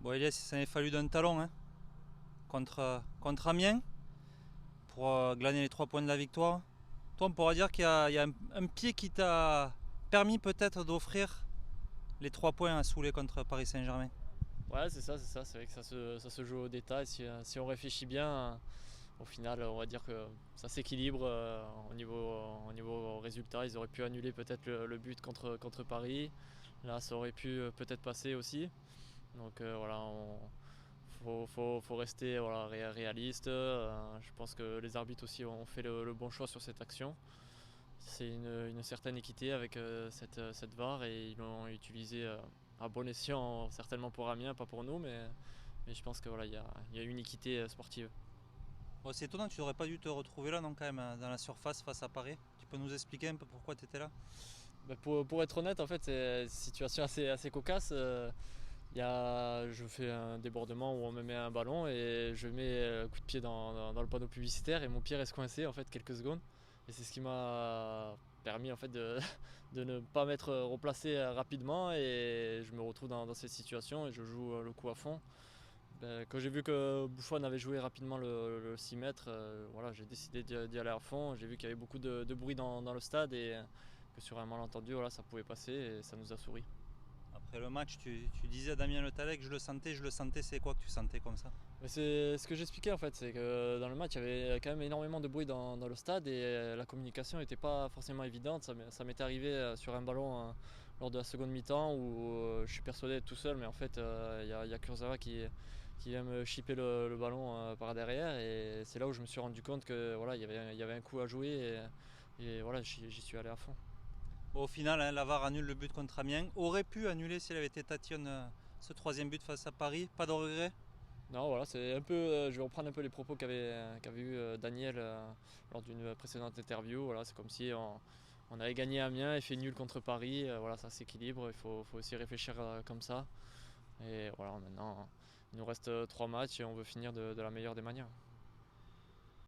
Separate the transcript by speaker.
Speaker 1: Bon, Elias, il s'en est fallu d'un talon hein, contre Amiens pour glaner les 3 points de la victoire. Toi, on pourra dire qu'il y a un pied qui t'a permis peut-être d'offrir les 3 points à Soulé contre Paris Saint-Germain.
Speaker 2: Ouais, c'est ça, c'est ça. C'est vrai que ça se joue au détail. Si on réfléchit bien, au final, on va dire que ça s'équilibre au niveau résultat. Ils auraient pu annuler peut-être le but contre Paris. Là, ça aurait pu peut-être passer aussi. Donc voilà, faut rester voilà, réaliste. Je pense que les arbitres aussi ont fait le bon choix sur cette action. C'est une certaine équité avec cette VAR et ils l'ont utilisé à bon escient, certainement pour Amiens, pas pour nous, mais je pense que voilà, il y a une équité sportive.
Speaker 1: Bon, c'est étonnant, tu n'aurais pas dû te retrouver là, non, quand même, dans la surface face à Paris. Tu peux nous expliquer un peu pourquoi tu étais là?
Speaker 2: Bah, pour être honnête, en fait, c'est une situation assez cocasse. Je fais un débordement où on me met un ballon et je mets un coup de pied dans le panneau publicitaire et mon pied reste coincé en fait quelques secondes. Et c'est ce qui m'a permis en fait de ne pas m'être replacé rapidement et je me retrouve dans cette situation et je joue le coup à fond. Quand j'ai vu que Buffon avait joué rapidement le 6 mètres, voilà, j'ai décidé d'y aller à fond. J'ai vu qu'il y avait beaucoup de bruit dans le stade et que sur un malentendu, voilà, ça pouvait passer et ça nous a souri.
Speaker 1: Après le match, tu disais à Damien Le Tallec, je le sentais, c'est quoi que tu sentais comme ça?
Speaker 2: Mais c'est ce que j'expliquais en fait, c'est que dans le match il y avait quand même énormément de bruit dans le stade et la communication n'était pas forcément évidente. Ça m'est arrivé sur un ballon lors de la seconde mi-temps où je suis persuadé d'être tout seul, mais en fait il y a Kurzawa qui vient me chipper le ballon par derrière et c'est là où je me suis rendu compte que voilà, il y avait un coup à jouer et voilà, j'y suis allé à fond.
Speaker 1: Bon, au final, hein, la VAR annule le but contre Amiens. Aurait pu annuler s'il avait été Tatillon ce troisième but face à Paris. Pas de regret?
Speaker 2: Non, voilà, c'est un peu, je vais reprendre un peu les propos qu'avait eu Daniel lors d'une précédente interview. Voilà, c'est comme si on avait gagné Amiens et fait nul contre Paris. Voilà, ça s'équilibre. Il faut aussi réfléchir comme ça. Et voilà, maintenant, il nous reste 3 matchs et on veut finir de la meilleure des manières.